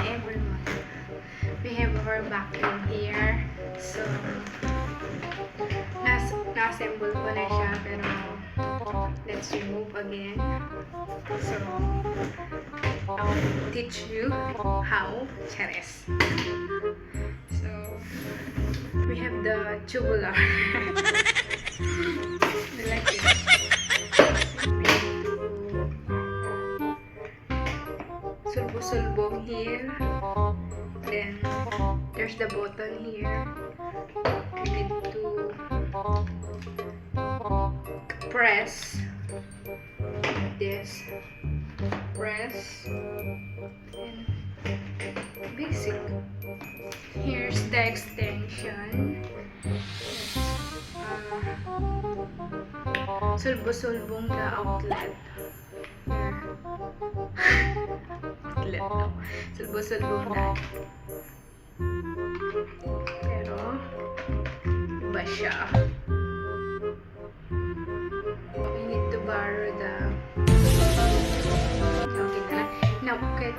everyone. We have our vacuum here. So, na-assemble ko na siya, pero let's remove again. So, I'll teach you how. Chares. So, we have the tubular. Like it. Sulbo-sulbong here. Then, there's the button here. We need to press this. Press. And basic. Here's the extension. Sulbo-sulbong na outlet. Outlet no. Sulbo-sulbong na. Pero, iba siya. We need to borrow the... Okay na. Now, okay.